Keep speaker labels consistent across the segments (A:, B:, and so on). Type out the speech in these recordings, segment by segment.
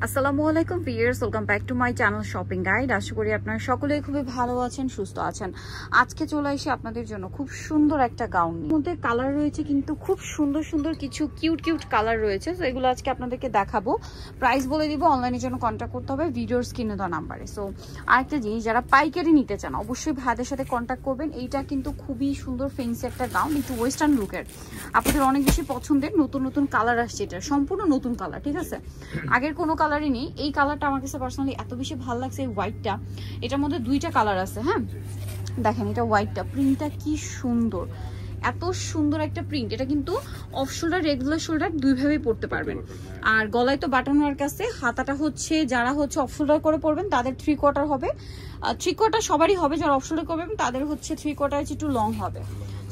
A: আসসালামু আলাইকুম viewers, welcome back to my channel shopping guide. আশা করি আপনারা সকলেই খুবই ভালো আছেন, সুস্থ আছেন। আজকে চলে এসে আপনাদের জন্য খুব সুন্দর একটা গাউন নিয়ে। মধ্যে কালার রয়েছে কিন্তু খুব সুন্দর সুন্দর কিছু কিউট কালার রয়েছে, তো এগুলো আজকে আপনাদেরকে দেখাবো। প্রাইস বলে দিব, অনলাইনের জন্য কন্ট্যাক্ট করতে হবে ভিডিওর স্ক্রিনে দেওয়া নাম্বারে। সো আরেকটা জিনিস, যারা পাইকারি নিতে চান অবশ্যই ভাইদের সাথে কন্ট্যাক্ট করবেন। এইটা কিন্তু খুবই সুন্দর ফেন্সি একটা গাউন, একটু ওয়েস্টার্ন লুকের, আপনাদের অনেক বেশি পছন্দের। নতুন নতুন কালার আসছে, এটা সম্পূর্ণ নতুন কালার, ঠিক আছে? আগের কোনো কালারই নেই। এই কালারটা আমার কাছে পার্সোনালি এত বেশি ভালো লাগছে, এই হোয়াইটটা। এটার মধ্যে দুইটা কালার আছে, হ্যাঁ দেখেন, এটা হোয়াইটটা, প্রিন্টটা কি সুন্দর, এত সুন্দর একটা প্রিন্ট। এটা কিন্তু অফ শোল্ডার, রেগুলার শোল্ডার দুইভাবেই পরতে পারবেন। আর গলায় তো বাটন ওয়ার্ক আছে, হাতাটা হচ্ছে যারা হচ্ছে অফ শোল্ডার করে পরবেন তাদের 3/4 হবে, 3/4 সবারই হবে। যারা অফ শোল্ডার করবেন তাদের হচ্ছে 3/4 একটু লং হবে।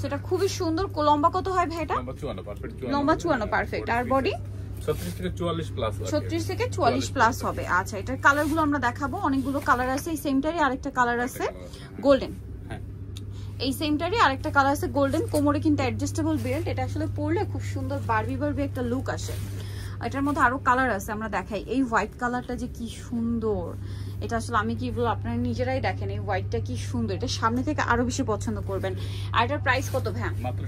A: সেটা খুবই সুন্দর। লম্বা কত হয় ভাই এটা? লম্বা 54 পারফেক্ট। আর বডি
B: 36 থেকে 44 প্লাস,
A: 36 থেকে 44 প্লাস হবে। আচ্ছা, এটার কালারগুলো আমরা দেখাবো। অনেকগুলো কালার আছে। এই সেমটারই আরেকটা কালার আছে গোল্ডেন, এই সেমটারই আরেকটা কালার আছে গোল্ডেন। কোমরে কিন্তু অ্যাডজাস্টেবল বেল্ট। এটা আসলে পরলে খুব সুন্দর বারবি একটা লুক আসে। এটার মধ্যে আরো কালার আছে, আমরা দেখাই। এই হোয়াইট কালারটা যে কি সুন্দর, এটা আসলে আমি কি বলবো, আপনারা নিজেরাই দেখেন এই হোয়াইটটা কি সুন্দর। এটা সামনে থেকে আরো বেশি পছন্দ করবেন। আর এটার প্রাইস কত ভাই?
B: মাত্র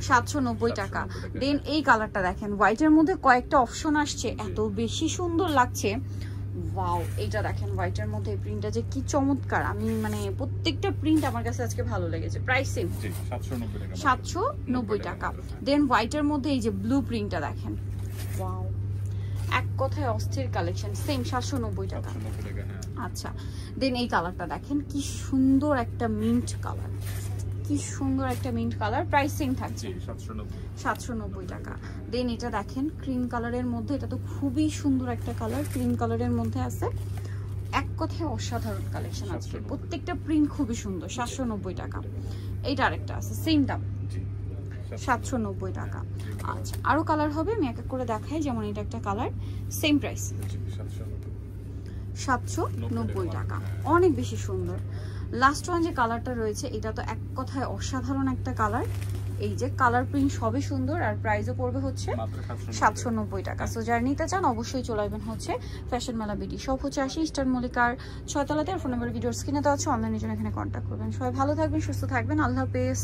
A: 790 টাকা। দেন এই কালারটা দেখেন, হোয়াইটের মধ্যে কয়েকটা অপশন আসছে, এত বেশি সুন্দর লাগছে। ওয়াও, এইটা দেখেন হোয়াইটের মধ্যে এই প্রিন্টটা যে কি চমৎকার। আমি মানে প্রত্যেকটা প্রিন্ট আমার কাছে আজকে ভালো লেগেছে। প্রাইস সেম 790 টাকা। দেন হোয়াইটের মধ্যে এই যে ব্লু প্রিন্টটা দেখেন, ওয়াও, এক কথায় অস্থির কালেকশন। সেম 790 টাকা। আচ্ছা, দেন এই কালারটা দেখেন, কি সুন্দর একটা মিন্ট কালার, কি সুন্দর একটা মিন্ট কালার। প্রাইস সেম থাকছে 790 টাকা। দেন এটা দেখেন ক্রিম কালারের মধ্যে, এটা তো খুবই সুন্দর একটা কালার, ক্রিম কালারের মধ্যে আছে। এক কথায় অসাধারণ কালেকশন আছে, প্রত্যেকটা প্রিন্ট খুবই সুন্দর। 790 টাকা। এইটা আরেকটা আছে, সেম দাম 790 টাকা। আচ্ছা, আরো কালার হবে, আমি এক এক করে দেখাই। যেমন এটা একটা কালার, সেম প্রাইস 790 টাকা, অনেক বেশি সুন্দর। লাস্ট ওয়ান যে কালারটা রয়েছে, এটা তো এক কথায় অসাধারণ একটা কালার। এই যে কালার প্রিন্ট সবই সুন্দর, আর প্রাইসও পড়বে হচ্ছে 790 টাকা। সো যারা নিতে চান অবশ্যই চলে আসবেন হচ্ছে ফ্যাশন মেলা বিডি। সব হচ্ছে 80 ইস্টার্ন মল্লিকার 6 তলাতে। আর ফোন নাম্বার ভিডিওর স্ক্রিনে দেওয়া আছে, অনলাইনের জন্য এখানে কন্ট্যাক্ট করবেন। সবাই ভালো থাকবেন, সুস্থ থাকবেন, আল্লাহ হাফেজ।